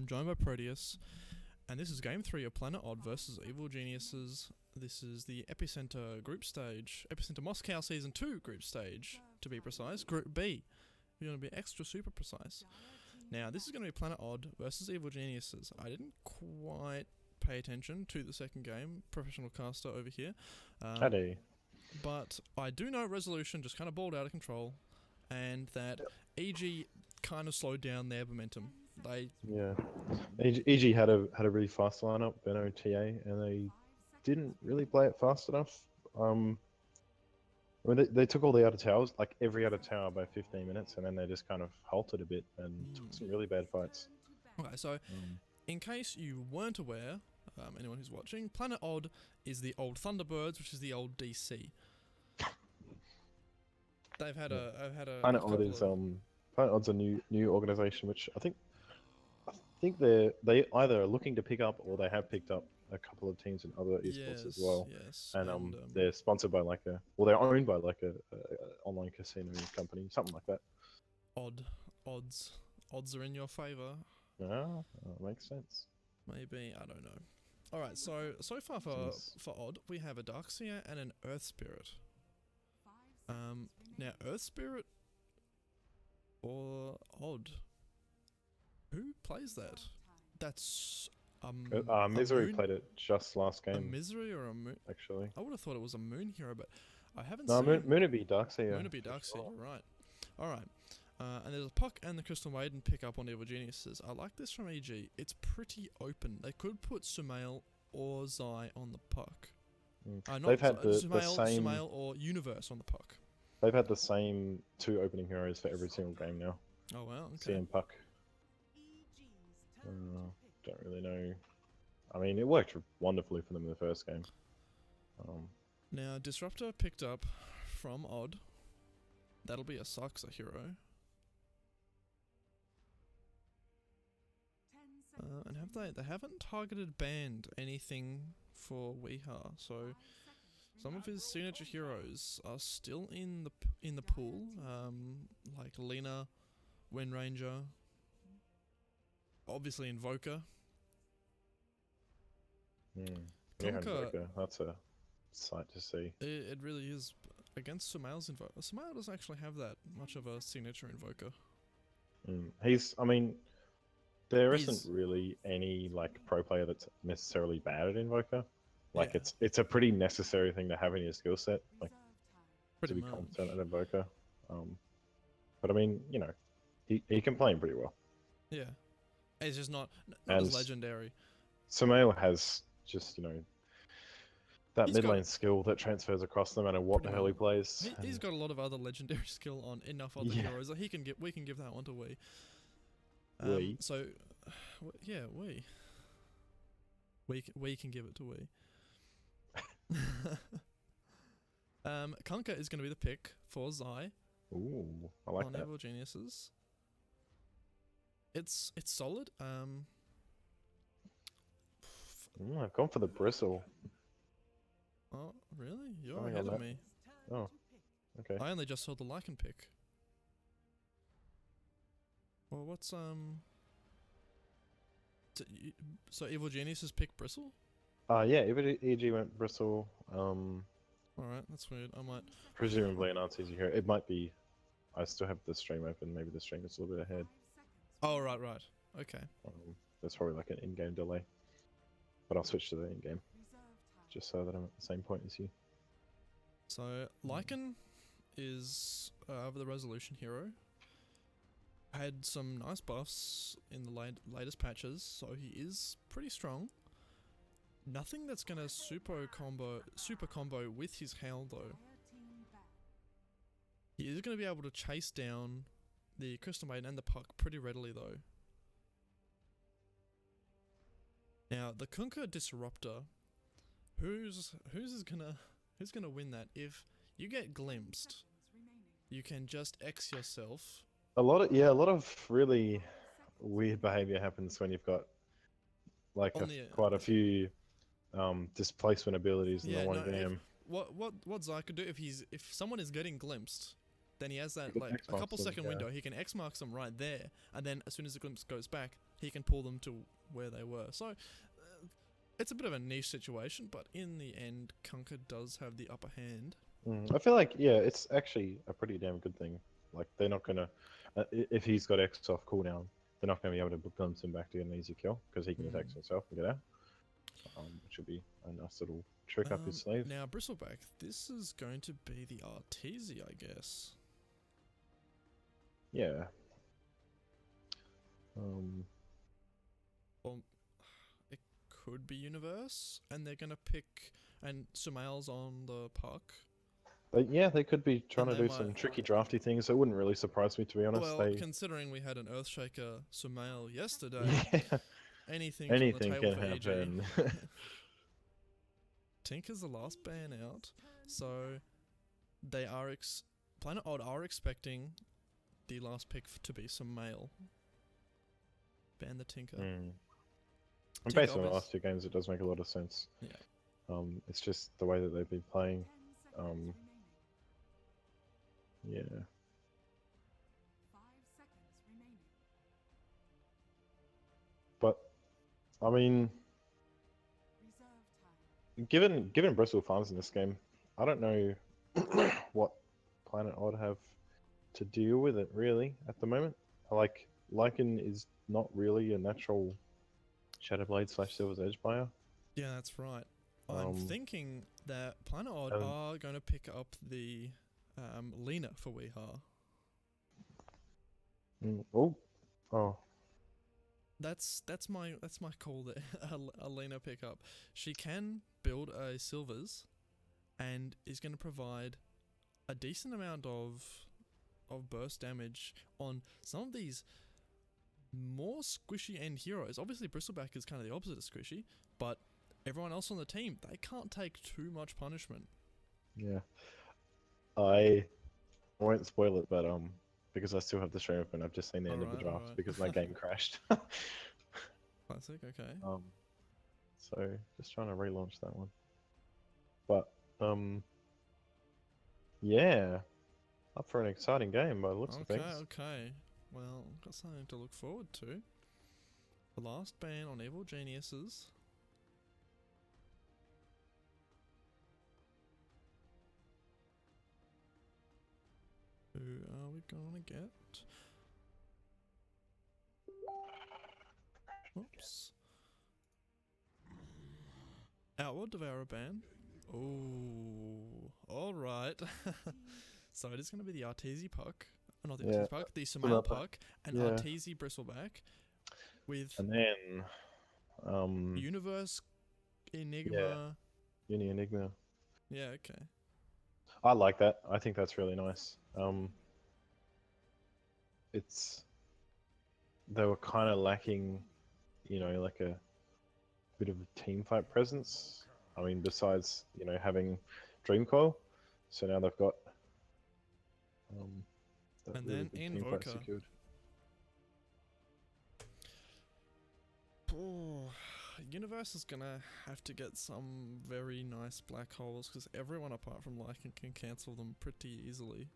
joined by Proteus, and this is Game 3 of Planet Odd versus Evil Geniuses. This is the Epicentre group stage, Epicentre Moscow Season 2 group stage, to be precise, Group B. We're going to be extra super precise. Now, this is going to be Planet Odd versus Evil Geniuses. I didn't quite pay attention to the second game, professional caster over here. How do you? But I do know Resolution just kind of balled out of control, and that EG kind of slowed down their momentum. Yeah, EG had a really fast lineup, Benno TA, and they didn't really play it fast enough. I mean, they took all the outer towers, like every outer tower by 15 minutes, and then they just kind of halted a bit and took some really bad fights. Okay, so in case you weren't aware, anyone who's watching, Planet Odd is the old Thunderbirds, which is the old DC. They've had a Planet Odd is Planet Odd's a new organization, which I think they either are looking to pick up or they have picked up a couple of teams in other esports as well. Yes, and they're sponsored by like they're owned by like a online casino company, something like that. Odds are in your favor. Yeah, makes sense. Maybe, I don't know. All right, so far for Odd, we have a Darkseer and an Earth Spirit. Now Earth Spirit or Odd, who plays that? That's Misery played it just last game. A Misery or a Moon? Actually, I would have thought it was a Moon hero, but I haven't seen. No, Moon would be Darkseer. Moon would be Darkseer. You're right. All right. And there's a Puck and the Crystal Maiden pick up on Evil Geniuses. I like this from EG. It's pretty open. They could put Sumail or Zai on the Puck. They've had the same Sumail or Universe on the Puck. They've had the same two opening heroes for every single game now. Oh wow, okay. CM Puck. Don't really know. I mean, it worked wonderfully for them in the first game. Now, Disruptor picked up from Odd. That'll be a Saxa hero. And they haven't targeted banned anything for Weeha, so some of his signature heroes are still in the pool, like Lena, Wind Ranger, obviously Invoker. Invoker, that's a sight to see. It really is. Against Sumail's Invoker, Sumail doesn't actually have that much of a signature Invoker. There isn't really any like pro player that's necessarily bad at Invoker. Like it's a pretty necessary thing to have in your skill set, like to be competent at Invoker. But I mean, you know, he can play him pretty well. Yeah, it's just not as legendary. Sumail has just, you know, that mid lane skill that transfers across no matter what the hell he plays. He's got a lot of other legendary skill on enough other heroes that we can give that one to Wii. So, yeah, we can give it to Wii. Kunkka is going to be the pick for Zai. Ooh, I like that. On Evil Geniuses. It's solid. I've gone for the bristle. Oh, really? You're ahead of me. Oh, okay. I only just saw the Lycan pick. Well, what's so Evil Geniuses pick Bristle? Yeah, EG went Bristle. Alright, that's weird. I might presumably an answer here. It might be. I still have the stream open. Maybe the stream is a little bit ahead. Oh, right. Okay. There's probably like an in-game delay, but I'll switch to the in-game just so that I'm at the same point as you. So Lycan is the Resolution hero. Had some nice buffs in the latest patches, so he is pretty strong. Nothing that's gonna super combo with his Hail though. He is gonna be able to chase down the Crystal Maiden and the Puck pretty readily though. Now the Kunkka Disruptor, who's gonna win that? If you get glimpsed, you can just X yourself. A lot of really weird behavior happens when you've got like quite a few displacement abilities in the one game. What Zai could do if someone is getting glimpsed, then he has that He can like a X-mark couple them, second yeah. window. He can X marks them right there, and then as soon as the glimpse goes back, he can pull them to where they were. So it's a bit of a niche situation, but in the end, Kunkka does have the upper hand. I feel like, yeah, it's actually a pretty damn good thing. Like, they're not gonna, if he's got X off cooldown, they're not gonna be able to glimpse him back to get an easy kill because he can attack himself and get out. Which would be a nice little trick up his sleeve. Now, Bristleback, this is going to be the Arteezy, I guess. Yeah. Well, it could be Universe, and they're going to pick, and Sumail's on the puck. Yeah, they could be trying to And they do some might- tricky drafty things. It wouldn't really surprise me, to be honest. Well, considering we had an Earthshaker Sumail yesterday, Yeah, anything's on the anything table can for EG. happen. Tinker's the last ban out, so they are Planet Odd are expecting the last pick to be some male. Ban the Tinker. And Tinker based on the obvious- last two games, it does make a lot of sense. Yeah. It's just the way that they've been playing. Yeah. But I mean, given Bristol Farms in this game, I don't know what Planet Odd have to deal with it really at the moment. Like, Lycan is not really a natural Shadowblade / Silver's Edge buyer. Yeah, that's right. I'm thinking that Planet Odd are going to pick up the Lena for Weehaw. Oh. That's my call there. A Lena pickup. She can build a Silvers, and is going to provide a decent amount of burst damage on some of these more squishy end heroes. Obviously, Bristleback is kind of the opposite of squishy, but everyone else on the team, they can't take too much punishment. Yeah. I won't spoil it, but because I still have the stream open, I've just seen the end of the draft because my game crashed. Classic, okay. So just trying to relaunch that one. But yeah, up for an exciting game by the looks of things. Okay. Well, got something to look forward to. The last ban on Evil Geniuses. Who are we gonna get? Whoops. Outward Devourer ban. Oh, alright. So it is going to be the Arteezy puck. Not the Arteezy puck, the Sumail puck, and Arteezy Bristleback. And then Universe Enigma. Uni Enigma. Yeah, okay. I like that. I think that's really nice. They were kind of lacking, like a bit of a team fight presence. I mean, besides, having Dreamcoil. So now they've got that And really then good team fight Invoker. secured. Oh, Universe is gonna have to get some very nice black holes because everyone apart from Lycan can cancel them pretty easily.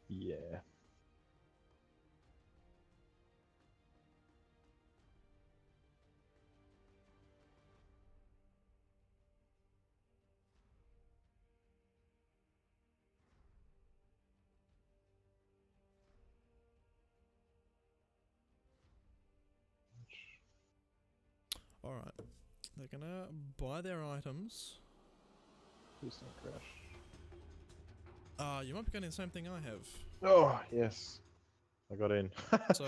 Yeah. Alright, they're gonna buy their items. Please don't crash. You might be getting the same thing I have. Oh, yes. I got in. So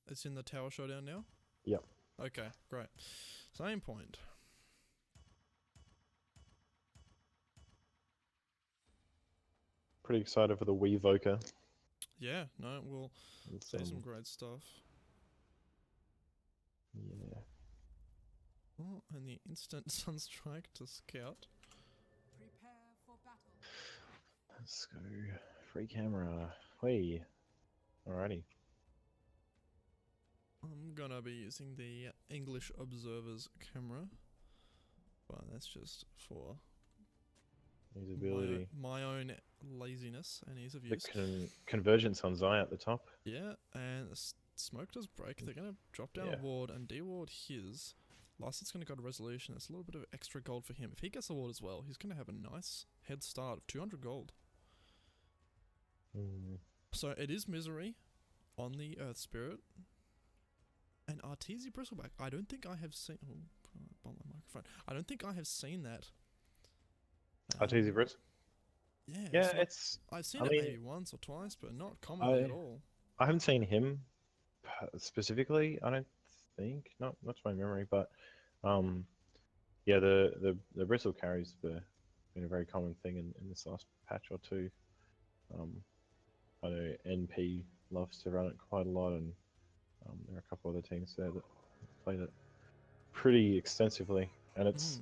it's in the tower showdown now? Yep. Okay, great. Same point. Pretty excited for the Weevoker. Yeah, no, we'll It's, see some great stuff. Yeah. Oh, and the instant Sunstrike to scout. Let's go. Free camera. Hey. Alrighty. I'm gonna be using the English Observer's camera, but that's just for His ability. My own laziness and ease of The use. convergence on Zai at the top. Yeah, and smoke does break. They're going to drop down Yeah. a ward and deward his. Last, it's going to go to resolution. It's a little bit of extra gold for him. If he gets a ward as well, he's going to have a nice head start of 200 gold. So it is Misery on the Earth Spirit. And Arteezy Bristleback. I don't think I have seen. Oh, bump my microphone. I don't think I have seen that. Arteezy Bris. Yeah. Yeah, I've seen I it mean, maybe once or twice, but not commonly at all. I haven't seen him specifically. I don't think, not to my memory, but yeah, the bristle carries been a very common thing in this last patch or two. I know NP loves to run it quite a lot, and there are a couple other teams there that played it pretty extensively, and it's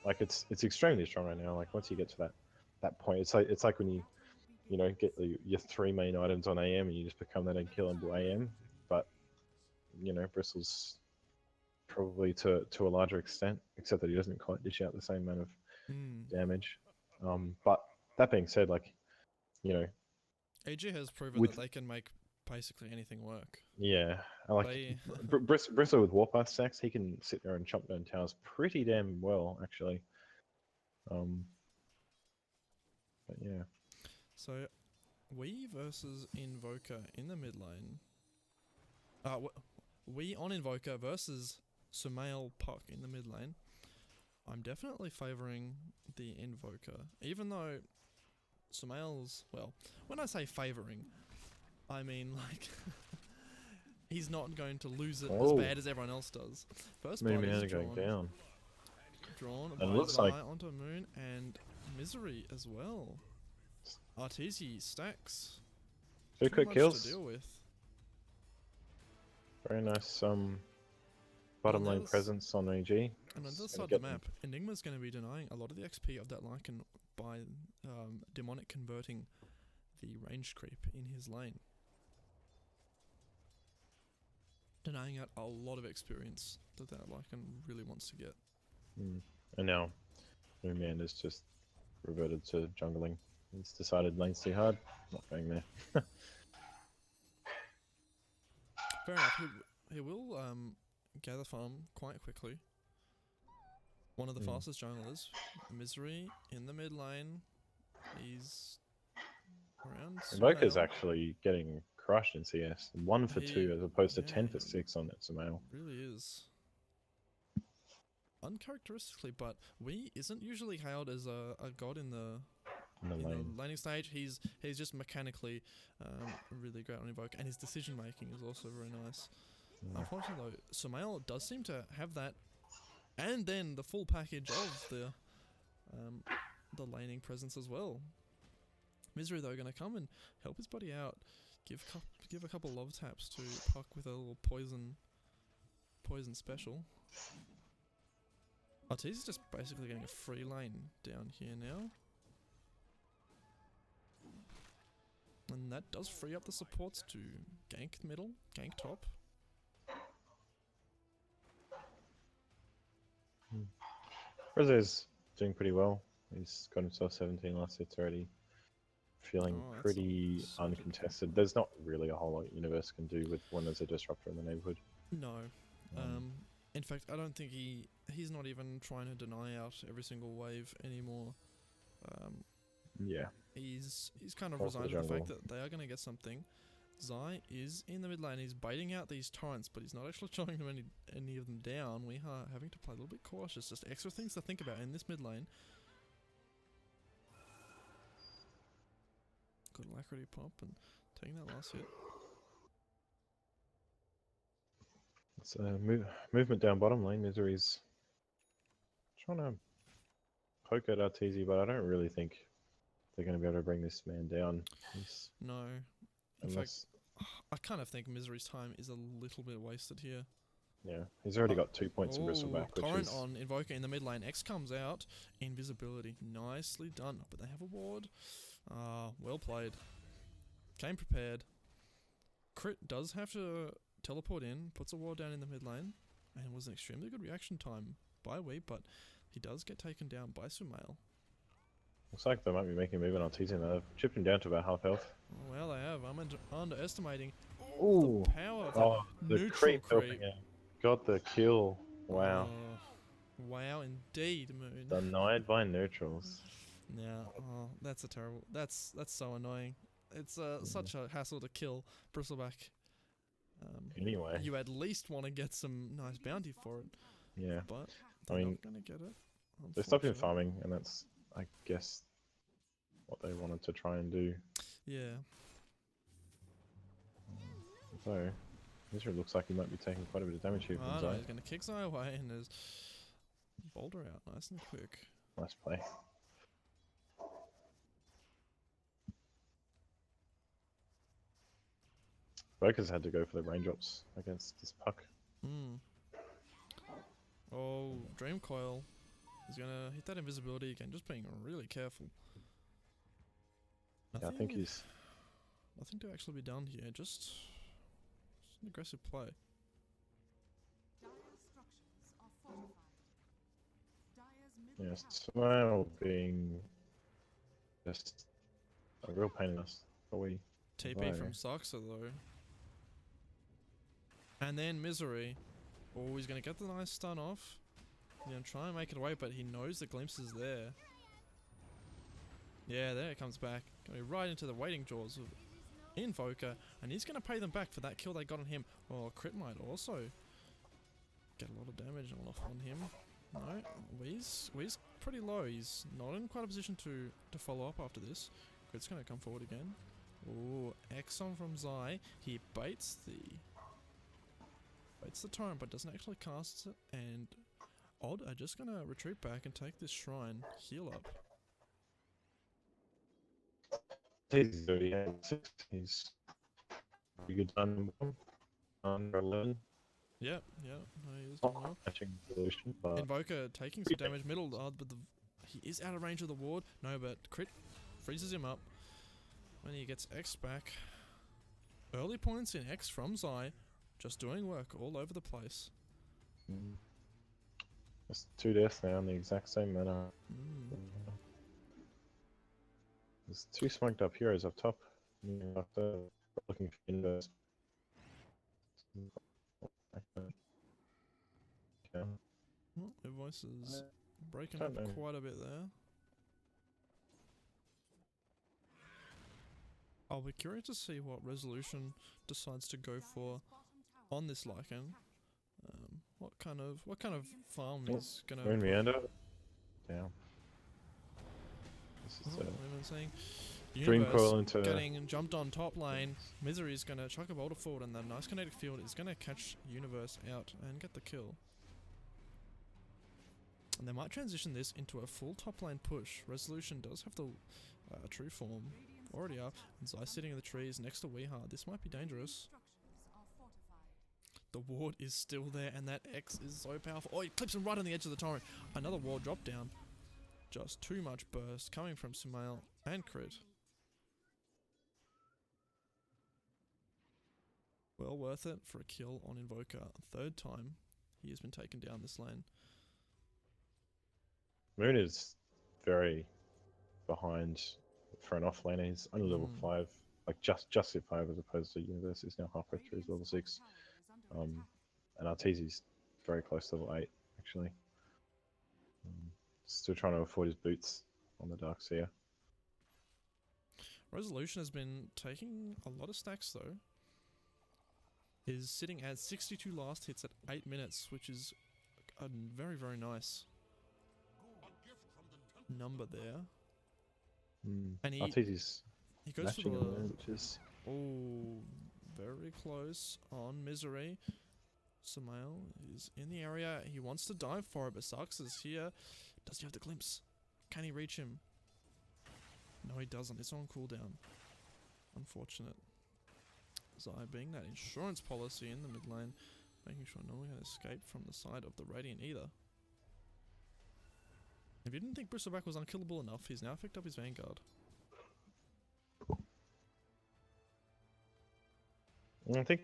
like it's extremely strong right now. Like once you get to that point, it's like when you know get your 3 main items on AM and you just become that unkillable AM, but you know Bristle's probably to a larger extent, except that he doesn't quite dish out the same amount of damage. But that being said, like you know, AG has proven that they can make basically anything work. Yeah, I like Bristle with Warpath stacks. He can sit there and chop down towers pretty damn well, actually. But yeah. So, we versus Invoker in the mid lane. We on Invoker versus Sumail Puck in the mid lane. I'm definitely favouring the Invoker, even though Sumail's, well, when I say favouring, I mean like he's not going to lose it as bad as everyone else does. First blood is drawn by Zai onto Moon and Misery as well. Arteezy stacks. Two quick kills to deal with. Very nice bottom lane presence on AG. And on the other side of the map, Enigma's going to be denying a lot of the XP of that Lycan by demonic converting the range creep in his lane. Denying out a lot of experience that Lycan really wants to get. And now Moonman has just reverted to jungling. He's decided lane's too hard. Not going there. Fair enough. He will gather farm quite quickly. One of the fastest junglers. Misery in the mid lane. He's around. Invoker's actually getting crushed in CS. 1 for 2 as opposed to 10 for 6 on that Sumail. Really is. Uncharacteristically, but Wii isn't usually hailed as a god in the laning stage. He's just mechanically really great on Invoke, and his decision making is also very nice. Unfortunately though, Sumail does seem to have that, and then the full package of the laning presence as well. Misery though going to come and help his buddy out, give a couple love taps to Puck with a little poison special. Arteezy's just basically getting a free lane down here now. And that does free up the supports to gank middle, gank top. Rizzo's doing pretty well. He's got himself 17 last hits already. Feeling pretty uncontested. There's not really a whole lot Universe can do with when there's a disruptor in the neighborhood. No. In fact, I don't think he's not even trying to deny out every single wave anymore. Yeah. He's kind of resigned to the fact that they are going to get something. Zai is in the mid lane. He's baiting out these torrents, but he's not actually showing them any of them down. We are having to play a little bit cautious. Just extra things to think about in this mid lane. Good alacrity pop and taking that last hit. It's movement down bottom lane. Misery's trying to poke at Arteezy, but I don't really think they're going to be able to bring this man down. No. In fact, I kind of think Misery's time is a little bit wasted here. Yeah, he's already got 2 points of Bristleback. Torrent on Invoker in the mid lane. X comes out. Invisibility. Nicely done. But they have a ward. Well played. Came prepared. Crit does have to teleport in. Puts a ward down in the mid lane. And it was an extremely good reaction time by Wee, but he does get taken down by Sumail. Looks like they might be making a move on Artesian. They've chipped him down to about half health. Well, they have. I'm underestimating Ooh. the power of Oh, that the neutral creep helping out. Got the kill. Wow. Oh, wow, indeed, Moon. Denied by neutrals. Now, oh, that's a terrible. That's so annoying. It's such a hassle to kill Bristleback. Anyway. You at least want to get some nice bounty for it. Yeah. But I they're mean, not gonna get it. they stopped him Unfortunately. farming, and that's, I guess, what they wanted to try and do. Yeah. So, Misery looks like he might be taking quite a bit of damage here Oh from no, Zai. he's gonna kick Zai away and there's Boulder out nice and quick. Nice play. Boker's had to go for the raindrops against this puck. Hmm. Oh, Dream Coil. He's gonna hit that invisibility again, just being really careful. Yeah, I think he's... Nothing to actually be done here, just an aggressive play. Yeah, Smile being just a real pain in us. But we... TP from Saxa though. And then Misery. Oh, he's gonna get the nice stun off. He's gonna try and make it away, but he knows the glimpse is there. Yeah, there it comes back. Going right into the waiting jaws of Invoker, and he's gonna pay them back for that kill they got on him. Oh, Crit might also get a lot of damage on him. No, Wee's pretty low. He's not in quite a position to follow up after this. Crit's gonna come forward again. Oh, Exxon from Zai. He baits the torrent, but doesn't actually cast it. And Odd are just gonna retreat back and take this shrine, heal up. He's already had 6. He's pretty good time under 11. Yep, no, he is doing well. Catching Evolution, but Invoker taking some damage middle, but he is out of range of the ward. No, but Crit freezes him up when he gets X back. Early points in X from Zai, just doing work all over the place. There's 2 deaths now in the exact same manner. There's 2 smoked up heroes up top. After looking for inverse. Yeah. Oh, their voice is breaking don't up know. quite a bit there. I'll be curious to see what Resolution decides to go for on this Lycan. What kind of farm is gonna Moon put- Meander. Down. This is Oh, I'm saying Dream Universe Coil into... getting jumped on top lane. Misery is gonna chuck a boulder forward, and the nice kinetic field is gonna catch Universe out and get the kill. And they might transition this into a full top lane push. Resolution does have the true form already up, and Zai sitting in the trees next to Weehard. This might be dangerous. The ward is still there, and that X is so powerful. Oh, he clips him right on the edge of the torrent. Another ward drop down. Just too much burst coming from Sumail and Crit. Well worth it for a kill on Invoker. 3rd time he has been taken down this lane. Moon is very behind for an offlaner. He's only level 5, like just at 5 as opposed to Universe is now halfway through his level 6. And Arteezy's very close to level 8 actually. Still trying to afford his boots on the Dark Seer. Resolution has been taking a lot of stacks though. Is sitting at 62 last hits at 8 minutes, which is a very, very nice number there. And he Arteezy's goes for matching him there, the... which is... Oh, very close on Misery. Sumail is in the area. He wants to dive for it, but Sarks is here. Does he have the glimpse? Can he reach him? No, he doesn't. It's on cooldown. Unfortunate. Zai being that insurance policy in the mid lane, making sure no one can escape from the side of the Radiant either. If you didn't think Bristleback was unkillable enough, he's now picked up his Vanguard. I think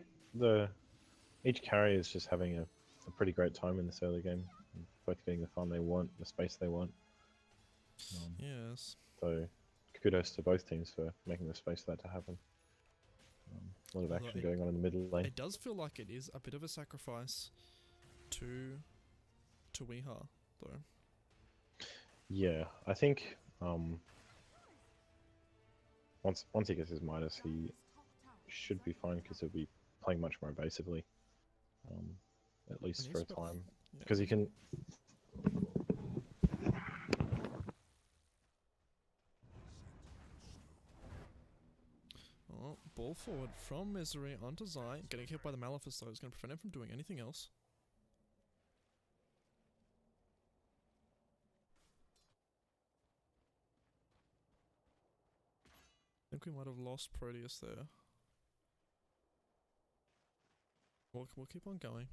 each carrier is just having a pretty great time in this early game. Both getting the farm they want, the space they want. Yes. So kudos to both teams for making the space for that to happen. A lot of Although action going on in the middle lane. It does feel like it is a bit of a sacrifice to Weeha, though. Yeah, I think once he gets his Midas, he should be fine because he'll be playing much more evasively, at least And for a he's got- time. yeah. Because he can. Oh, ball forward from Misery onto Zai. Getting hit by the Malefice though is going to prevent him from doing anything else. I think we might have lost Proteus there. We'll keep on going.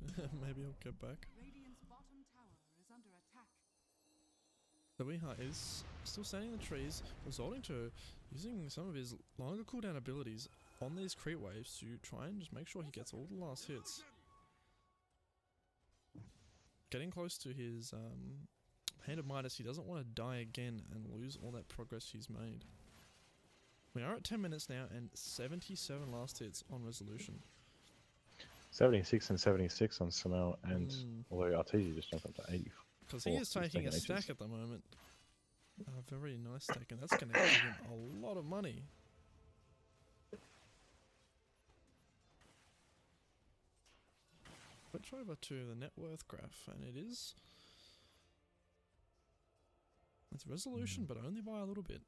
Maybe he'll get back. Radiant's bottom tower is under attack. The Weeha is still standing in the trees, resorting to using some of his longer cooldown abilities on these creep waves to try and just make sure he gets all the last hits. Getting close to his Hand of Midas, he doesn't want to die again and lose all that progress he's made. We are at 10 minutes now and 77 last hits on Resolution. 76 and 76 on Samel, and although Artesia just jumped up to 80. Because he is taking a stack at the moment. A very nice stack, and that's going to give him a lot of money. Switch over to the net worth graph, and it is... It's Resolution, but only by a little bit.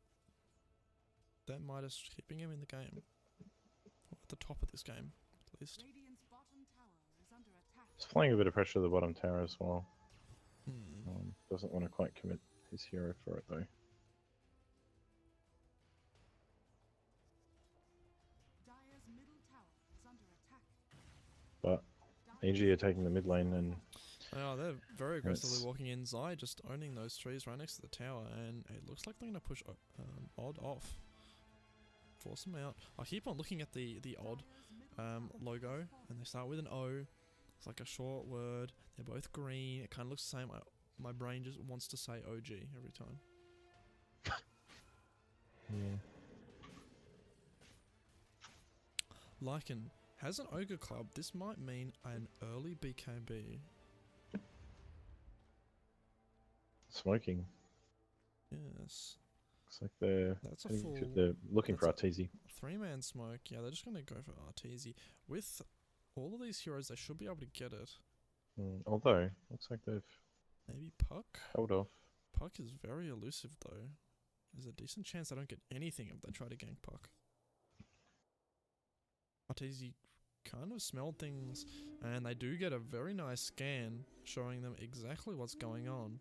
That Midas keeping him in the game. Or at the top of this game, at least. Radiant's bottom tower is under attack. He's applying a bit of pressure to the bottom tower as well. Hmm. Doesn't want to quite commit his hero for it though. Dire's middle tower is under attack. But EG are taking the mid lane, and Oh, they're very aggressively That's- walking in. Zai just owning those trees right next to the tower, and it looks like they're going to push Odd off. Force them out. I keep on looking at the Odd logo, and they start with an O. It's like a short word. They're both green. It kind of looks the same. My brain just wants to say OG every time. yeah. Lycan has an Ogre Club. This might mean an early BKB. Smoking. Yes. Looks like they're That's a heading full... they're looking for that's Artesia. 3-man smoke. Yeah, they're just going to go for Artesia. With all of these heroes, they should be able to get it. Although looks like they've Maybe Puck? held off. Puck is very elusive though. There's a decent chance they don't get anything if they try to gank Puck. Artesia kind of smelled things, and they do get a very nice scan showing them exactly what's going on.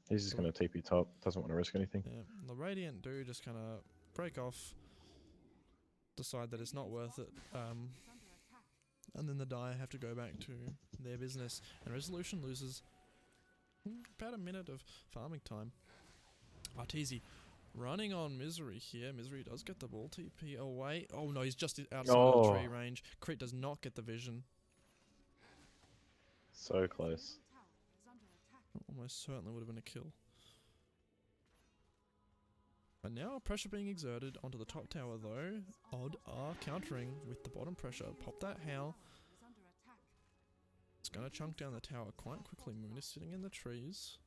He's just going to TP top. Doesn't want to risk anything. Yeah, the Radiant do just kind of break off, decide that it's not worth it, and then the Dire have to go back to their business, and Resolution loses about a minute of farming time. Artesia running on Misery here. Misery does get the ball TP away. Oh no, he's just outside of the tree range. Crit does not get the vision. So close. Almost certainly would have been a kill. And now pressure being exerted onto the top tower though. Odd are countering with the bottom pressure. Pop that Howl. It's going to chunk down the tower quite quickly. Moon is sitting in the trees.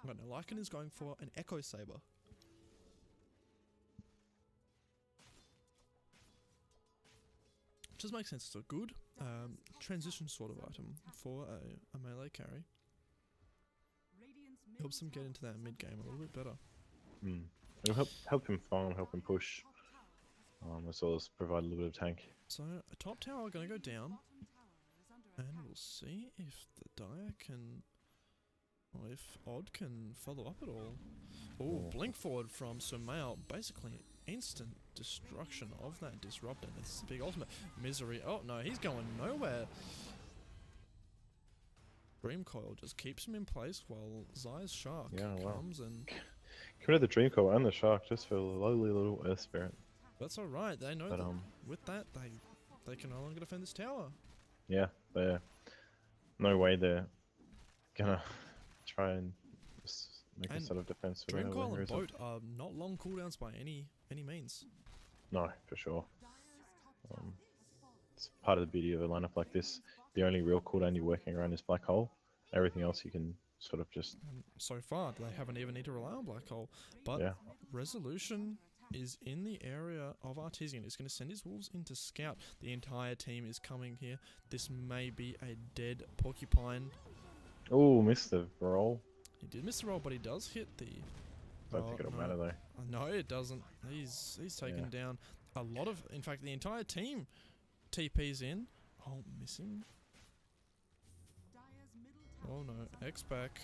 Right now Lycan is going for an Echo Saber. Which does make sense. It's a good transition sort of item for a melee carry. Helps him get into that mid game a little bit better. It'll help him farm, help him push, as well as provide a little bit of tank. So a top tower going to go down, and we'll see if the Dire can, or if Odd can follow up at all. Oh, blink forward from Sumail, basically instant destruction of that disrupt, and it's a big ultimate. Misery, oh no, he's going nowhere. Dream Coil just keeps him in place while Zai's Shark comes and... Committed the Dream Coil and the Shark just for a lowly little Earth Spirit. That's alright, they know But, that with that they can no longer defend this tower. Yeah, they're... No way they're gonna try and make a And sort of defensive Dreamcoil and reason. Boat are not long cooldowns by any means. No, for sure. It's part of the beauty of a lineup like this. The only real cooldown you're working around is Black Hole. Everything else you can sort of just And so far, they haven't even need to rely on Black Hole. But yeah. Resolution is in the area of Artesian. He's going to send his wolves into scout. The entire team is coming here. This may be a dead porcupine. Oh, missed the roll. He did miss the roll, but he does hit the... Don't think it'll matter though. No, it doesn't. He's taken down a lot of... In fact, the entire team TP's in. Oh, missing. Oh no, X back.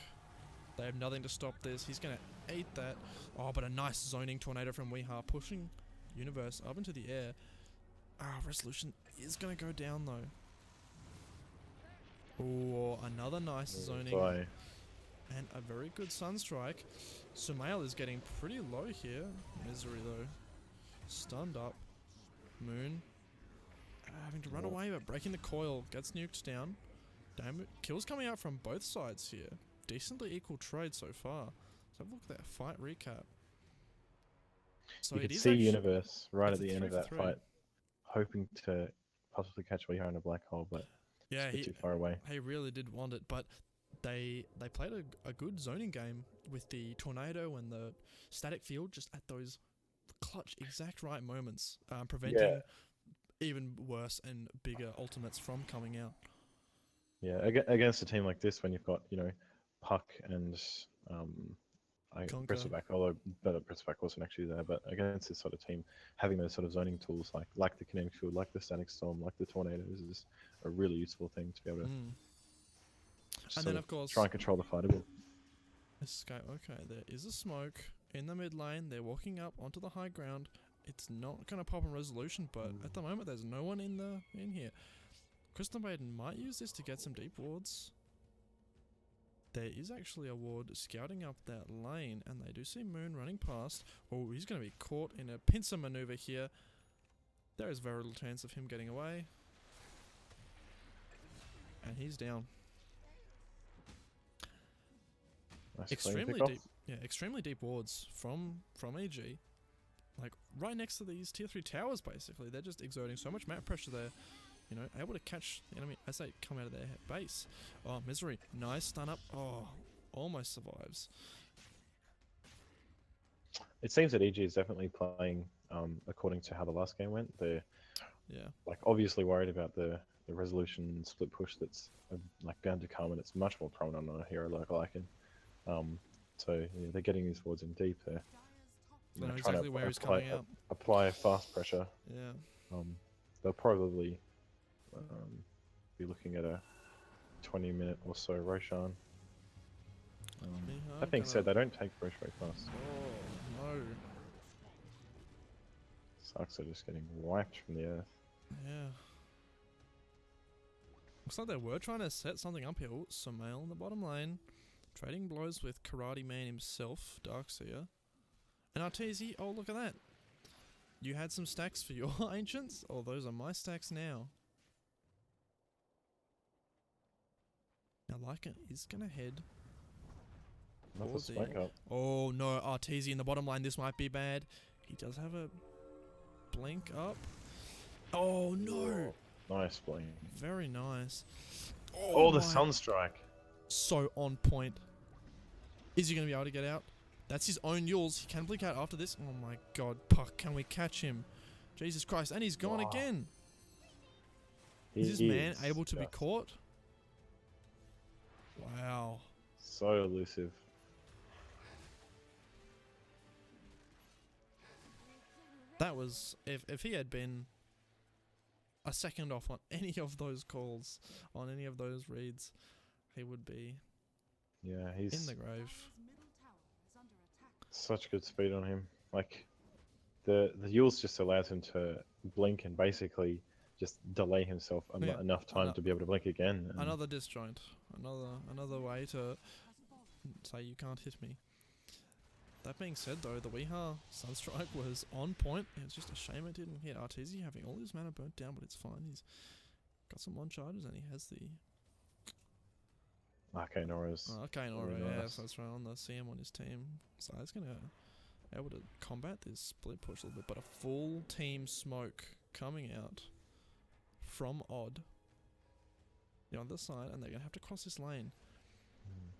They have nothing to stop this. He's going to eat that. Oh, but a nice zoning tornado from Weeha, pushing Universe up into the air. Resolution is going to go down though. Oh, another nice zoning. Bye. And a very good Sunstrike. Sumail is getting pretty low here. Misery though. Stunned up. Moon. Having to run away, but breaking the coil. Gets nuked down. Damn it. Kills coming out from both sides here. Decently equal trade so far. Let's have a look at that fight recap. So You it could is see actually- Universe right it's at a the end of 3 that for 3. fight, hoping to possibly catch Weeha in a Black Hole, but Yeah, it's a bit too far away. he really did want it, but they played a good zoning game with the tornado and the static field just at those clutch exact right moments, preventing even worse and bigger ultimates from coming out. Yeah, against a team like this, when you've got, you know, Puck and Conker. Bristleback, although Bristleback wasn't actually there, but against this sort of team, having those sort of zoning tools like the kinetic field, like the static storm, like the tornadoes is a really useful thing to be able to And then of course try and control the fight a bit. escape. Okay, there is a smoke in the mid lane. They're walking up onto the high ground. It's not gonna pop on Resolution, but at the moment there's no one in here. Crystal Maiden might use this to get some deep wards. There is actually a ward scouting up that lane, and they do see Moon running past. Oh, he's going to be caught in a pincer maneuver here. There is very little chance of him getting away. And he's down. Nice Extremely clean deep. Yeah, extremely deep wards from EG. Like, right next to these tier 3 towers, basically. They're just exerting so much map pressure there. You know, able to catch the enemy as they come out of their base. Oh, Misery. Nice stun up. Oh, almost survives. It seems that EG is definitely playing according to how the last game went. They're like obviously worried about the resolution split push that's like bound to come, and it's much more prominent on a hero like Lycan. So yeah, they're getting these wards in deep. They're They know trying exactly where he's coming out. apply fast pressure. Yeah. They'll probably be looking at a 20-minute or so Roshan. That being said, they don't take Rosh very fast. Oh, no. Sucks, are just getting wiped from the earth. Yeah. Looks like they were trying to set something uphill. Sumail in the bottom lane. Trading blows with Karate Man himself, Darkseer. And Arteezy, oh look at that. You had some stacks for your ancients? Oh, those are my stacks now. Now Lycan is going to head. Another smoke up. Oh no, Arteezy in the bottom lane, this might be bad. He does have a blink up. Oh no! Nice blink. Very nice. Oh, the my- Sunstrike. So on point. Is he going to be able to get out? That's his own Yules. He can blink out after this. Oh my god, Puck, can we catch him? Jesus Christ, and he's gone Wow. again. He Is this man is able to be just caught? Wow. So elusive. That was, if he had been a second off on any of those calls, on any of those reads, he would be Yeah, in he's the grave. Middle tower is under attack. such good speed on him. Like the Yules just allows him to blink and basically just delay himself Yeah. enough time to be able to blink again. and- Another disjoint. Another way to say you can't hit me. That being said though, the Weeha Sunstrike was on point. It's just a shame it didn't hit Arteezy having all his mana burnt down, but it's fine. He's got some on charges and he has the Arcane Auras. Okay, Very alright, yeah, nice. so that's right on the CM on his team. So he's gonna able to combat this split push a little bit, but a full team smoke coming out from Odd the other side, and they're gonna have to cross this lane.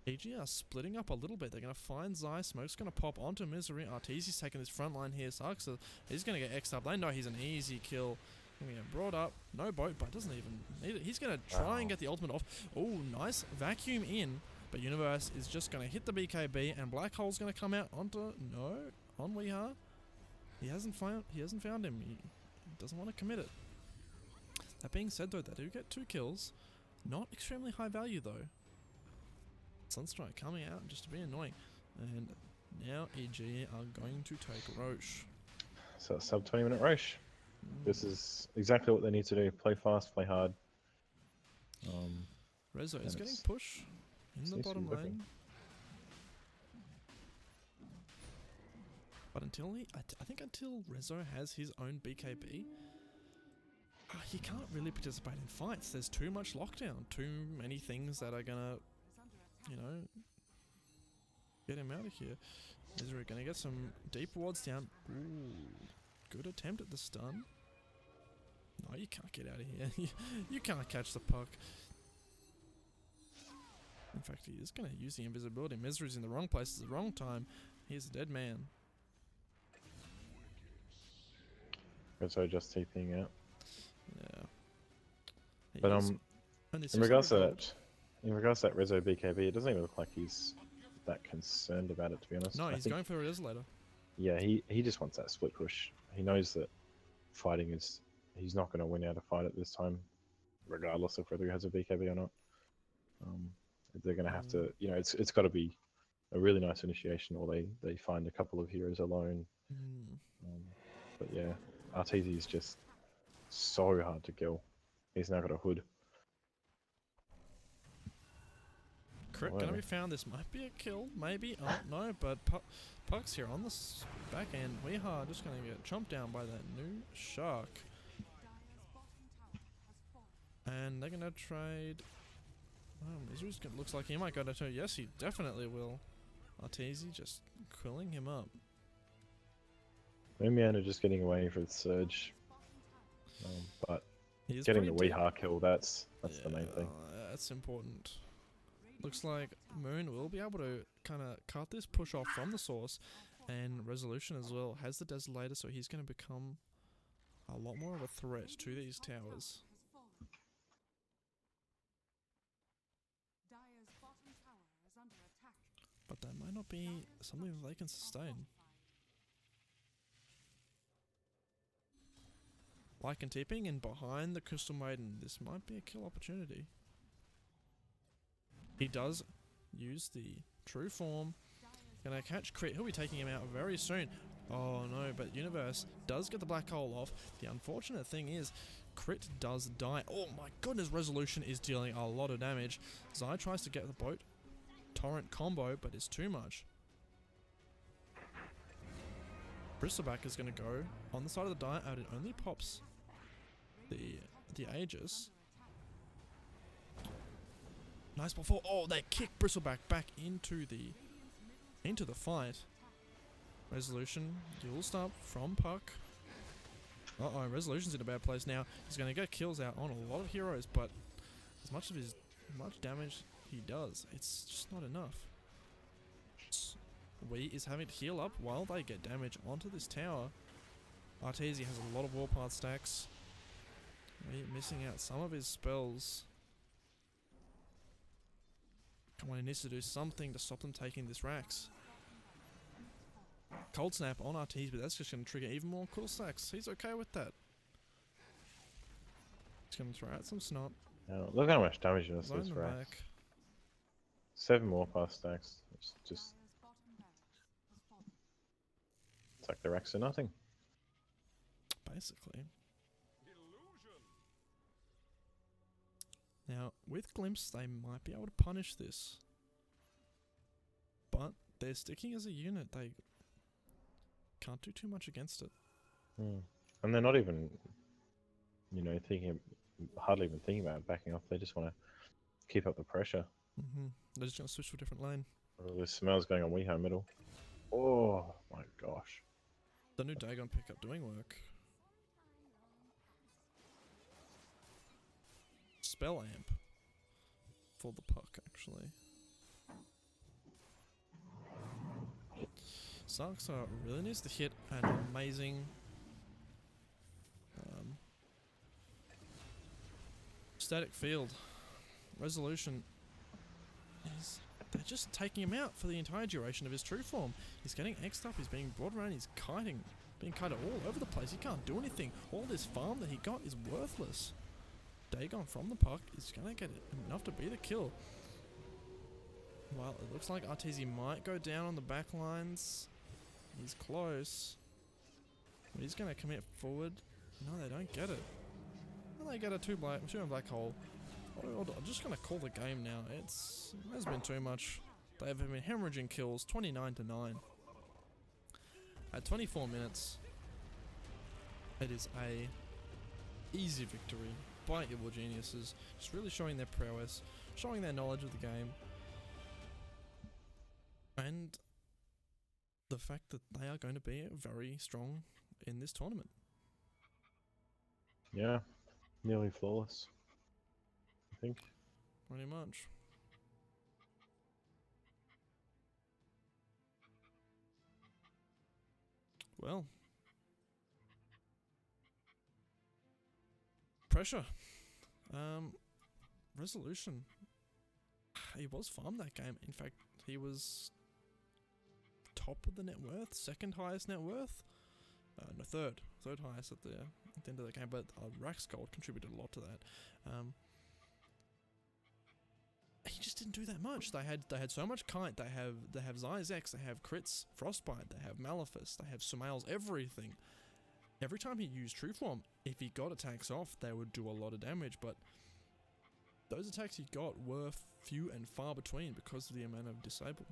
EG are splitting up a little bit. They're going to find Zai. Smoke's going to pop onto Misery. Arteezy's taking this front line here. Sucks. He's going to get X'd up. They know he's an easy kill. Going to get brought up. No boat, but doesn't even need it. He's going to try and get the ultimate off. Oh, nice vacuum in. But Universe is just going to hit the BKB, and Black Hole's going to come out onto... No, on Weeha. He hasn't found him. He doesn't want to commit it. That being said, though, they do get 2 kills. Not extremely high value, though. Sunstrike coming out just to be annoying. And now EG are going to take Roche. So sub 20-minute Roche. This is exactly what they need to do. Play fast, play hard. Rezo is getting it's- push in the seems to be bottom working. lane. But until I think until Rezo has his own BKB, he can't really participate in fights. There's too much lockdown, too many things that are gonna, you know, get him out of here. Misery gonna get some deep wards down. Ooh, good attempt at the stun. No, you can't get out of here. You can't catch the puck. In fact, he is gonna use the invisibility. Misery's in the wrong place at the wrong time. He's a dead man. So just TPing out. Yeah. He But is only in regards 600 to gold. that, Rezo BKB, it doesn't even look like he's that concerned about it, to be honest. No, I he's think, going for a desolator. yeah, he just wants that split push. He knows that fighting is he's not going to win out a fight at this time, regardless of whether he has a BKB or not. They're going to have to, you know, it's got to be a really nice initiation, or they find a couple of heroes alone. But yeah, Arteezy is just so hard to kill. He's now got a hood. Crit Wow. gonna be found. This might be a kill, maybe. Oh no, but Puck's here on the back end. Weeha just gonna get chomped down by that new shark. And they're gonna trade. Oh, Misery's gonna, looks like he might go to 2. Yes, he definitely will. Arteezy just quilling him up. Momian just getting away for the surge. But He is getting the pretty deep. Weeha kill, that's the main thing. That's important. Looks like Moon will be able to kind of cut this push off from the source, and Resolution as well has the Desolator, so he's going to become a lot more of a threat to these towers. Dire's bottom tower is under attack. But that might not be something that they can sustain. Lycan tipping and behind the Crystal Maiden, this might be a kill opportunity. He does use the true form. Gonna catch Crit. He'll be taking him out very soon. Oh no, but Universe does get the black hole off. The unfortunate thing is, Crit does die. Oh my goodness, Resolution is dealing a lot of damage. Zai tries to get the boat torrent combo, but it's too much. Bristleback is gonna go on the side of the die out. It only pops the Aegis. Nice before. Oh, they kick Bristleback back into the fight. Resolution dual stop from Puck. Uh-oh, Resolution's in a bad place now. He's going to get kills out on a lot of heroes, but as much damage he does, it's just not enough. Wee is having to heal up while they get damage onto this tower. Arteezy has a lot of Warpath stacks. Wee missing out some of his spells. Come on, he needs to do something to stop them taking this Rax. Cold Snap on Arteezy, but that's just going to trigger even more cool stacks. He's okay with that. He's going to throw out some Snot. Now, look how much damage this Load is them for back. 7 more pass stacks. It's just, Dire's bottom barracks has fallen. it's like the racks are nothing. Basically. Now, with Glimpse, they might be able to punish this. But they're sticking as a unit. They can't do too much against it. And they're not even, you know, hardly even thinking about backing off. They just want to keep up the pressure. They're just gonna switch to a different lane. Oh, there's smells going on Weehow middle. Oh my gosh. The new Dagon pickup doing work. Spell amp for the puck, actually. Sarksa really needs to hit an amazing static field. Resolution is... They're just taking him out for the entire duration of his true form. He's getting X'd up, he's being brought around, he's kiting. Being kited all over the place, he can't do anything. All this farm that he got is worthless. Dagon from the puck is going to get enough to be the kill. Well, it looks like Arteezy might go down on the back lines. He's close. But he's going to commit forward. No, they don't get it. Well, they get a two-man black hole. Oh, I'm just going to call the game now. It has been too much. They have been hemorrhaging kills, 29-9. At 24 minutes, it is a easy victory by Evil Geniuses, just really showing their prowess, showing their knowledge of the game, and the fact that they are going to be very strong in this tournament. Yeah, nearly flawless, I think. Pretty much. Well, pressure. Resolution. He was farmed that game. In fact, he was top of the net worth, second highest net worth. No, third highest at the end of the game. But Rax Gold contributed a lot to that. He just didn't do that much. They had so much kite. They have Zai's X. They have crits, Frostbite. They have Malefice. They have Sumail's everything. Every time he used True Form, if he got attacks off, they would do a lot of damage. But those attacks he got were few and far between because of the amount of disable.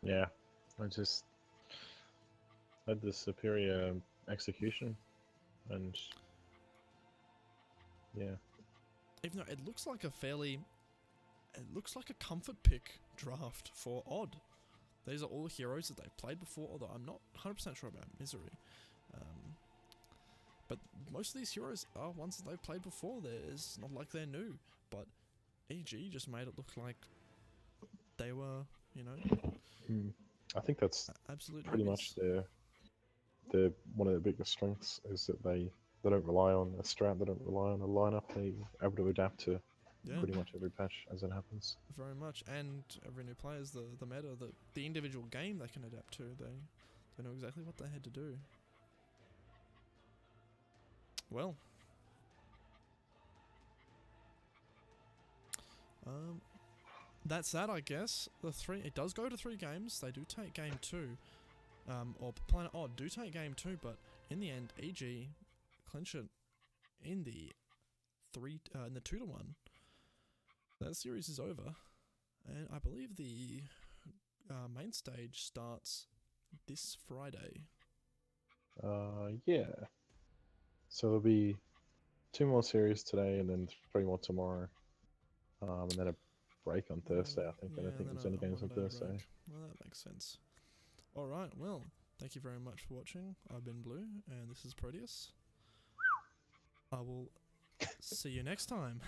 Yeah, I just had the superior execution, and yeah. Even though it looks like a comfort pick draft for Odd. These are all heroes that they've played before, although I'm not 100% sure about Misery. But most of these heroes are ones that they've played before. It's not like they're new, but EG just made it look like they were, you know... I think that's absolutely pretty much their one of their biggest strengths is that they don't rely on a strat, they don't rely on a lineup, they're able to adapt to pretty much every patch as it happens. Very much, and every new player is the meta, the individual game they can adapt to. They know exactly what they had to do. Well, that's that, I guess. It does go to 3 games. They do take game 2, or Planet Odd do take game 2, but in the end, EG clinch it in the 2-1. That series is over, and I believe the main stage starts this Friday. Yeah. So there'll be 2 more series today, and then 3 more tomorrow, and then a break on Thursday. I think. I don't think there's any games on Thursday. Break. Well, that makes sense. All right. Well, thank you very much for watching. I've been Blue, and this is Proteus. I will see you next time.